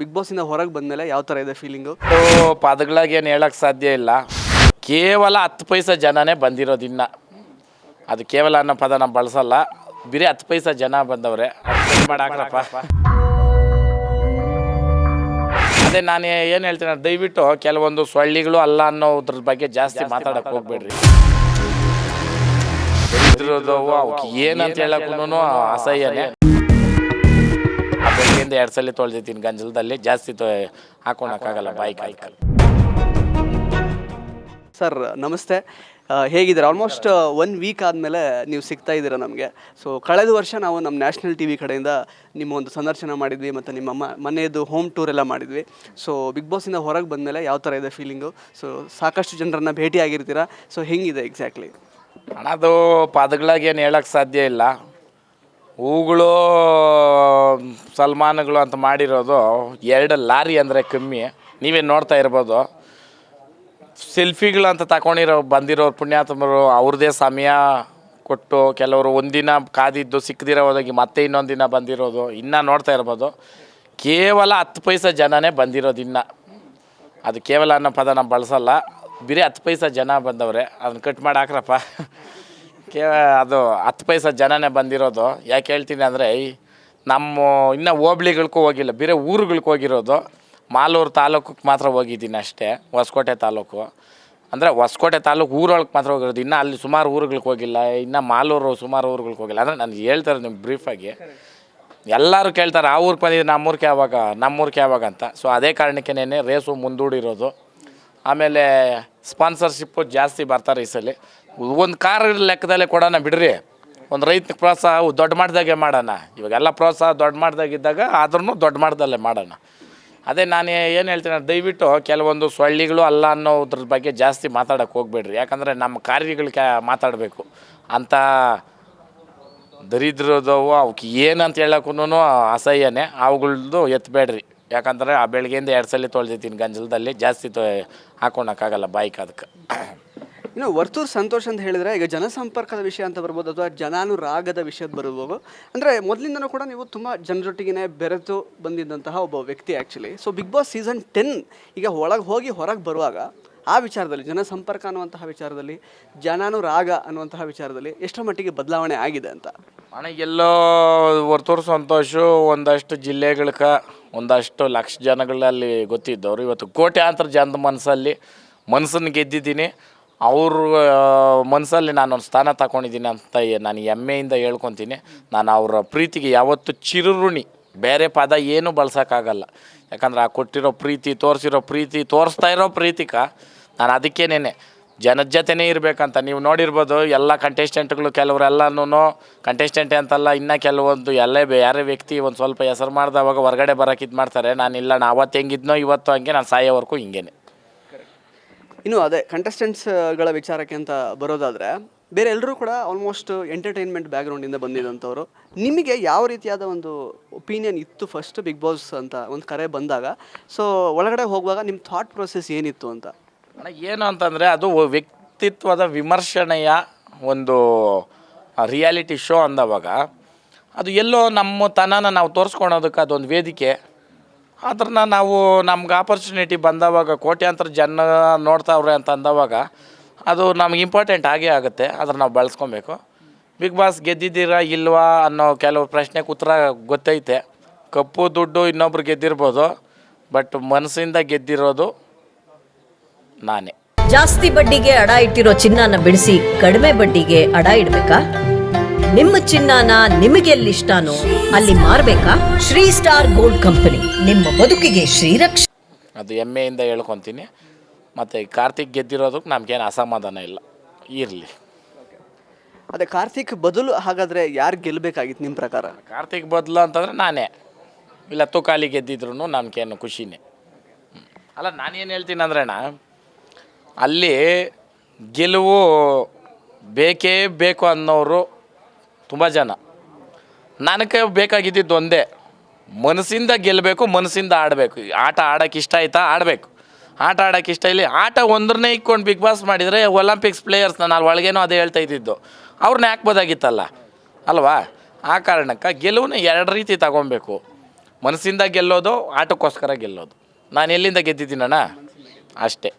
Big boss ಇಂದ ಹೊರಗೆ ಬಂದಮೇಲೆ ಯಾವ ಥರ ಇದೆ ಫೀಲಿಂಗು? ಪದಗಳಾಗಿ ಏನು ಹೇಳಕ್ಕೆ ಸಾಧ್ಯ ಇಲ್ಲ. ಕೇವಲ 10 ಪೈಸೆ ಜನನೇ ಬಂದಿರೋದಿನ್ನ. ಅದು ಕೇವಲ ಅನ್ನೋ ಪದ ನಾವು ಬಳಸಲ್ಲ. ಬರೀ 10 ಪೈಸೆ ಜನ ಬಂದವ್ರೆ. ಮಾಡಾಕ್ರಪ್ಪ. ಅದೇ ನಾನು ಏನು ಹೇಳ್ತೀನಿ, ದಯವಿಟ್ಟು ಕೆಲವೊಂದು ಸೊಳ್ಳಿಗಳು ಅಲ್ಲ ಅನ್ನೋದ್ರ ಬಗ್ಗೆ ಜಾಸ್ತಿ ಮಾತಾಡಕ್ಕೆ ಹೋಗ್ಬೇಡ್ರಿ. ಇದ್ರದ್ದು ಅವಕ್ಕೆ ಏನಂತ ಹೇಳಕ್ಕೂ ಅಸಹ್ಯನೇ. ಬೆಳಗ್ಗೆಯಿಂದ 2 ಸಲ ತೊಳ್ದಿದ್ದೀನಿ ಗಂಜಲದಲ್ಲಿ. ಜಾಸ್ತಿ ಹಾಕೊಳಕ್ಕಾಗಲ್ಲ ಬಾಯಿ ಕಾಯ್ಕಲ್ಲಿ. ಸರ್ ನಮಸ್ತೆ, ಹೇಗಿದ್ದೀರಾ? ಆಲ್ಮೋಸ್ಟ್ 1 ವೀಕ್ ಆದಮೇಲೆ ನೀವು ಸಿಗ್ತಾ ಇದ್ದೀರಾ ನಮಗೆ. ಸೊ ಕಳೆದ ವರ್ಷ ನಾವು ನಮ್ಮ ನ್ಯಾಷನಲ್ ಟಿ ವಿ ಕಡೆಯಿಂದ ನಿಮ್ಮ ಒಂದು ಸಂದರ್ಶನ ಮಾಡಿದ್ವಿ ಮತ್ತು ನಿಮ್ಮ ಮನೆಯದು ಹೋಮ್ ಟೂರ್ ಎಲ್ಲ ಮಾಡಿದ್ವಿ. ಸೊ ಬಿಗ್ ಬಾಸಿಂದ ಹೊರಗೆ ಬಂದಮೇಲೆ ಯಾವ ಥರ ಇದೆ ಫೀಲಿಂಗು? ಸೊ ಸಾಕಷ್ಟು ಜನರನ್ನು ಭೇಟಿ ಆಗಿರ್ತೀರಾ. ಸೊ ಹೆಂಗಿದೆ ಎಕ್ಸಾಕ್ಟ್ಲಿ? ಅದು ಪದಗಳಾಗಿ ಏನು ಹೇಳಕ್ಕೆ ಸಾಧ್ಯ ಇಲ್ಲ. ಹೂಗಳು ಸಲ್ಮಾನ್ಗಳು ಅಂತ ಮಾಡಿರೋದು 2 ಲಾರಿ ಅಂದರೆ ಕಮ್ಮಿ. ನೀವೇ ನೋಡ್ತಾ ಇರ್ಬೋದು. ಸೆಲ್ಫಿಗಳು ಅಂತ ಬಂದಿರೋರು ಪುಣ್ಯಾತ್ಮರು ಅವ್ರದ್ದೇ ಸಮಯ ಕೊಟ್ಟು, ಕೆಲವರು ಒಂದಿನ ಕಾದಿದ್ದು ಸಿಕ್ಕದಿರೋ ಹೋದಾಗಿ ಮತ್ತೆ ಇನ್ನೊಂದು ದಿನ ಬಂದಿರೋದು ಇನ್ನೂ ನೋಡ್ತಾ ಇರ್ಬೋದು. ಕೇವಲ 10 ಪೈಸೆ ಜನನೇ ಬಂದಿರೋದಿನ್ನ. ಅದು ಕೇವಲ ಅನ್ನೋ ಪದ ನಾವು ಬಳಸಲ್ಲ. ಬರೀ 10 ಪೈಸೆ ಜನ ಬಂದವ್ರೆ. ಅದನ್ನ ಕಟ್ ಮಾಡಿ ಹಾಕ್ರಪ್ಪ. ಅದು 10 ಪೈಸೆ ಜನನೇ ಬಂದಿರೋದು. ಯಾಕೆ ಹೇಳ್ತೀನಿ ಅಂದರೆ, ನಮ್ಮ ಇನ್ನೂ ಹೋಬ್ಳಿಗಳ್ಗೂ ಹೋಗಿಲ್ಲ, ಬೇರೆ ಊರುಗಳ್ಗೆ ಹೋಗಿರೋದು. ಮಾಲೂರು ತಾಲೂಕಿಗೆ ಮಾತ್ರ ಹೋಗಿದ್ದೀನಿ ಅಷ್ಟೇ. ಹೊಸಕೋಟೆ ತಾಲೂಕು ಅಂದರೆ ಹೊಸಕೋಟೆ ತಾಲೂಕು ಊರೊಳಗೆ ಮಾತ್ರ ಹೋಗಿರೋದು. ಇನ್ನೂ ಅಲ್ಲಿ ಸುಮಾರು ಊರುಗಳಿಗೆ ಹೋಗಿಲ್ಲ. ಇನ್ನು ಮಾಲೂರು ಸುಮಾರು ಊರುಗಳಿಗೆ ಹೋಗಿಲ್ಲ. ಅಂದರೆ ನಾನು ಹೇಳ್ತಾರೆ ನಿಮ್ಗೆ ಬ್ರೀಫಾಗಿ. ಎಲ್ಲರೂ ಕೇಳ್ತಾರೆ ಆ ಊರಿಗೆ ಬಂದಿದ್ದು ನಮ್ಮೂರಿಗೆ ಯಾವಾಗ ಅಂತ. ಸೊ ಅದೇ ಕಾರಣಕ್ಕೇನೆ ರೇಸು ಮುಂದೂಡಿರೋದು. ಆಮೇಲೆ ಸ್ಪಾನ್ಸರ್ಶಿಪ್ಪು ಜಾಸ್ತಿ ಬರ್ತಾರೆ ಈ ಸಲ. ಒಂದು ಕಾರ್ ಲೆಕ್ಕದಲ್ಲೇ ಕೊಡೋಣ ಬಿಡ್ರಿ. ಒಂದು ರೈತಕ್ಕೆ ಪ್ರೋತ್ಸಾಹ ದೊಡ್ಡ ಮಾಡ್ದಾಗೆ ಮಾಡೋಣ. ಇವಾಗೆಲ್ಲ ಪ್ರೋತ್ಸಾಹ ದೊಡ್ಡ ಮಾಡ್ದಾಗಿದ್ದಾಗ ಆದ್ರೂ ದೊಡ್ಡ ಮಾಡ್ದಲ್ಲೇ ಮಾಡೋಣ. ಅದೇ ನಾನು ಏನು ಹೇಳ್ತೀನಿ, ದಯವಿಟ್ಟು ಕೆಲವೊಂದು ಸೊಳ್ಳಿಗಳು ಅಲ್ಲ ಅನ್ನೋದ್ರ ಬಗ್ಗೆ ಜಾಸ್ತಿ ಮಾತಾಡೋಕ್ಕೆ ಹೋಗ್ಬೇಡ್ರಿ. ಯಾಕಂದರೆ ನಮ್ಮ ಕಾರ್ಯಗಳಿಗೆ ಮಾತಾಡಬೇಕು ಅಂತ ದರಿದ್ರದವು ಅವಕ್ಕೆ ಏನಂತ ಹೇಳಕ್ಕೂ ಅಸಹ್ಯನೇ. ಅವುಗಳದ್ದು ಎತ್ತಬೇಡ್ರಿ. ಯಾಕಂದರೆ ಆ ಬೆಳಗ್ಗೆಯಿಂದ 2 ಸಲ ತೊಳ್ದಿದ್ದೀನಿ ಗಂಜಲದಲ್ಲಿ. ಜಾಸ್ತಿ ಹಾಕೊಳಕ್ಕಾಗಲ್ಲ ಬಾಯಿಗೆ. ಅದಕ್ಕೆ ಇನ್ನು ವರ್ತೂರು ಸಂತೋಷ್ ಅಂತ ಹೇಳಿದರೆ, ಈಗ ಜನಸಂಪರ್ಕದ ವಿಷಯ ಅಂತ ಬರ್ಬೋದು ಅಥವಾ ಜನಾನುರಾಗದ ವಿಷಯದ ಬರ್ಬೋದು. ಅಂದರೆ ಮೊದಲಿಂದನೂ ಕೂಡ ನೀವು ತುಂಬ ಜನರೊಟ್ಟಿಗೆ ಬೆರೆತು ಬಂದಿದ್ದಂತಹ ಒಬ್ಬ ವ್ಯಕ್ತಿ actually. So big boss season 10 ಈಗ ಒಳಗೆ ಹೋಗಿ ಹೊರಗೆ ಬರುವಾಗ ಆ ವಿಚಾರದಲ್ಲಿ, ಜನಸಂಪರ್ಕ ಅನ್ನುವಂತಹ ವಿಚಾರದಲ್ಲಿ, ಜನಾನುರಾಗ ಅನ್ನುವಂತಹ ವಿಚಾರದಲ್ಲಿ ಎಷ್ಟರ ಮಟ್ಟಿಗೆ ಬದಲಾವಣೆ ಆಗಿದೆ ಅಂತ? ಎಲ್ಲೋ ವರ್ತೂರು ಸಂತೋಷು ಒಂದಷ್ಟು ಜಿಲ್ಲೆಗಳಿಗೆ ಒಂದಷ್ಟು ಲಕ್ಷ ಜನಗಳಲ್ಲಿ ಗೊತ್ತಿದ್ದವರು ಇವತ್ತು ಕೋಟ್ಯಾಂತರ ಜನದ ಮನಸ್ಸನ್ನು ಗೆದ್ದಿದ್ದೀನಿ. ಅವ್ರ ಮನಸ್ಸಲ್ಲಿ ನಾನೊಂದು ಸ್ಥಾನ ತಗೊಂಡಿದ್ದೀನಿ ಅಂತ ನಾನು ಹೆಮ್ಮೆಯಿಂದ ಹೇಳ್ಕೊತೀನಿ. ನಾನು ಅವರ ಪ್ರೀತಿಗೆ ಯಾವತ್ತೂ ಚಿರಋಣಿ. ಬೇರೆ ಪದ ಏನೂ ಬಳಸೋಕ್ಕಾಗಲ್ಲ. ಯಾಕಂದ್ರೆ ಆ ಕೊಟ್ಟಿರೋ ಪ್ರೀತಿ, ತೋರಿಸ್ತಾ ಇರೋ ಪ್ರೀತಿಗೆ ನಾನು ಅದಕ್ಕೇನೆ ಜನದ ಜೊತೆನೇ ಇರಬೇಕಂತ. ನೀವು ನೋಡಿರ್ಬೋದು ಎಲ್ಲ ಕಂಟೆಸ್ಟೆಂಟ್ಗಳು, ಕೆಲವರೆಲ್ಲನೂ ಕಂಟೆಸ್ಟೆಂಟೇ ಅಂತಲ್ಲ, ಇನ್ನು ಕೆಲವೊಂದು ಯಾರೇ ವ್ಯಕ್ತಿ ಒಂದು ಸ್ವಲ್ಪ ಹೆಸರು ಮಾಡಿದವಾಗ ಹೊರಗಡೆ ಬರೋಕೆ ಇದು ಮಾಡ್ತಾರೆ. ನಾನಿಲ್ಲ, ನಾನು ಅವತ್ತು ಹೆಂಗಿದ್ನೋ ಇವತ್ತು ಹಂಗೆ, ನಾನು ಸಾಯೋವರೆಗೂ ಹಿಂಗೇನೆ. ಇನ್ನು ಅದೇ ಕಂಟೆಸ್ಟೆಂಟ್ಸ್ಗಳ ವಿಚಾರಕ್ಕೆ ಅಂತ ಬರೋದಾದರೆ, ಬೇರೆ ಎಲ್ಲರೂ ಕೂಡ ಆಲ್ಮೋಸ್ಟ್ ಎಂಟರ್ಟೈನ್ಮೆಂಟ್ ಬ್ಯಾಕ್ಗ್ರೌಂಡಿಂದ ಬಂದಿದ್ದಂಥವ್ರು. ನಿಮಗೆ ಯಾವ ರೀತಿಯಾದ ಒಂದು ಒಪಿನಿಯನ್ ಇತ್ತು ಫಸ್ಟ್ ಬಿಗ್ ಬಾಸ್ ಅಂತ ಒಂದು ಕರೆ ಬಂದಾಗ? ಸೊ ಒಳಗಡೆ ಹೋಗುವಾಗ ನಿಮ್ಮ ಥಾಟ್ ಪ್ರೊಸೆಸ್ ಏನಿತ್ತು ಅಂತ? ಏನು ಅಂತಂದರೆ, ಅದು ವ್ಯಕ್ತಿತ್ವದ ವಿಮರ್ಶನೆಯ ಒಂದು ರಿಯಾಲಿಟಿ ಶೋ ಅಂದವಾಗ ಅದು ಎಲ್ಲೋ ನಮ್ಮ ತನನ ನಾವು ತೋರಿಸ್ಕೊಳೋದಕ್ಕೆ ಅದೊಂದು ವೇದಿಕೆ. ಅದನ್ನು ನಾವು ನಮ್ಗೆ ಆಪರ್ಚುನಿಟಿ ಬಂದವಾಗ ಕೋಟ್ಯಾಂತರ ಜನ ನೋಡ್ತಾವ್ರೆ ಅಂತ ಅಂದವಾಗ ಅದು ನಮ್ಗೆ ಇಂಪಾರ್ಟೆಂಟ್ ಆಗೇ ಆಗುತ್ತೆ. ಅದನ್ನು ನಾವು ಬಳಸ್ಕೊಬೇಕು. ಬಿಗ್ ಬಾಸ್ ಗೆದ್ದಿದ್ದೀರಾ ಇಲ್ವಾ ಅನ್ನೋ ಕೆಲವು ಪ್ರಶ್ನೆಗೆ ಉತ್ತರ ಗೊತ್ತೈತೆ. ಕಪ್ಪು ದುಡ್ಡು ಇನ್ನೊಬ್ರು ಗೆದ್ದಿರ್ಬೋದು, ಬಟ್ ಮನಸ್ಸಿಂದ ಗೆದ್ದಿರೋದು ನಾನೇ. ಜಾಸ್ತಿ ಬಡ್ಡಿಗೆ ಅಡ ಇಟ್ಟಿರೋ ಚಿನ್ನನ ಬಿಡಿಸಿ ಕಡಿಮೆ ಬಡ್ಡಿಗೆ ಅಡ ಇಡ್ಬೇಕಾ? ನಿಮ್ಮ ಚಿನ್ನನ ನಿಮಗೆಲ್ಲಿಷ್ಟಾನೋ ಅಲ್ಲಿ ಮಾರ್ಬೇಕಾ? ಶ್ರೀ ಸ್ಟಾರ್ ಗೋಲ್ಡ್ ಕಂಪನಿ ನಿಮ್ಮ ಬದುಕಿಗೆ ಶ್ರೀರಕ್ಷೆ. ಅದು ಹೆಮ್ಮೆಯಿಂದ ಹೇಳ್ಕೊತೀನಿ. ಮತ್ತು ಕಾರ್ತಿಕ್ ಗೆದ್ದಿರೋದಕ್ಕೆ ನಮಗೇನು ಅಸಮಾಧಾನ ಇಲ್ಲ. ಇರಲಿ. ಅದೇ ಕಾರ್ತಿಕ್ ಬದಲು ಹಾಗಾದರೆ ಯಾರು ಗೆಲ್ಲಬೇಕಾಗಿತ್ತು ನಿಮ್ಮ ಪ್ರಕಾರ? ಕಾರ್ತಿಕ್ ಬದಲು ಅಂತಂದರೆ ನಾನೇ. ಇಲ್ಲ ತುಕಾಲಿ ಗೆದ್ದಿದ್ರು ನಮಗೇನು ಖುಷಿನೇ. ಅಲ್ಲ, ನಾನೇನು ಹೇಳ್ತೀನಿ ಅಂದ್ರೇಣ, ಅಲ್ಲಿ ಗೆಲುವು ಬೇಕೇ ಬೇಕು ಅನ್ನೋರು ತುಂಬ ಜನ. ನನಗೆ ಬೇಕಾಗಿದ್ದಿದ್ದು ಒಂದೇ, ಮನಸ್ಸಿಂದ ಗೆಲ್ಲಬೇಕು, ಮನಸ್ಸಿಂದ ಆಡಬೇಕು. ಆಟ ಆಡೋಕ್ಕೆ ಇಷ್ಟ ಆಯ್ತಾ, ಆಡಬೇಕು. ಆಟ ಆಡೋಕ್ಕೆ ಇಷ್ಟ ಇಲ್ಲ, ಆಟ ಒಂದನ್ನೇ ಇಕ್ಕೊಂಡು ಬಿಗ್ ಬಾಸ್ ಮಾಡಿದರೆ ಒಲಿಂಪಿಕ್ಸ್ ಪ್ಲೇಯರ್ಸ್, ನಾನು ಒಳಗೇನೋ ಅದೇ ಹೇಳ್ತಾ ಇದ್ದಿದ್ದು, ಅವ್ರನ್ನ ಹಾಕ್ಬೋದಾಗಿತ್ತಲ್ಲ ಅಲ್ವಾ? ಆ ಕಾರಣಕ್ಕೆ ಗೆಲುವನ್ನ 2 ರೀತಿ ತಗೊಬೇಕು. ಮನಸ್ಸಿಂದ ಗೆಲ್ಲೋದು, ಆಟಕ್ಕೋಸ್ಕರ ಗೆಲ್ಲೋದು. ನಾನು ಎಲ್ಲಿಂದ ಗೆದ್ದಿದ್ದೀನಣ್ಣ? ಅಷ್ಟೇ.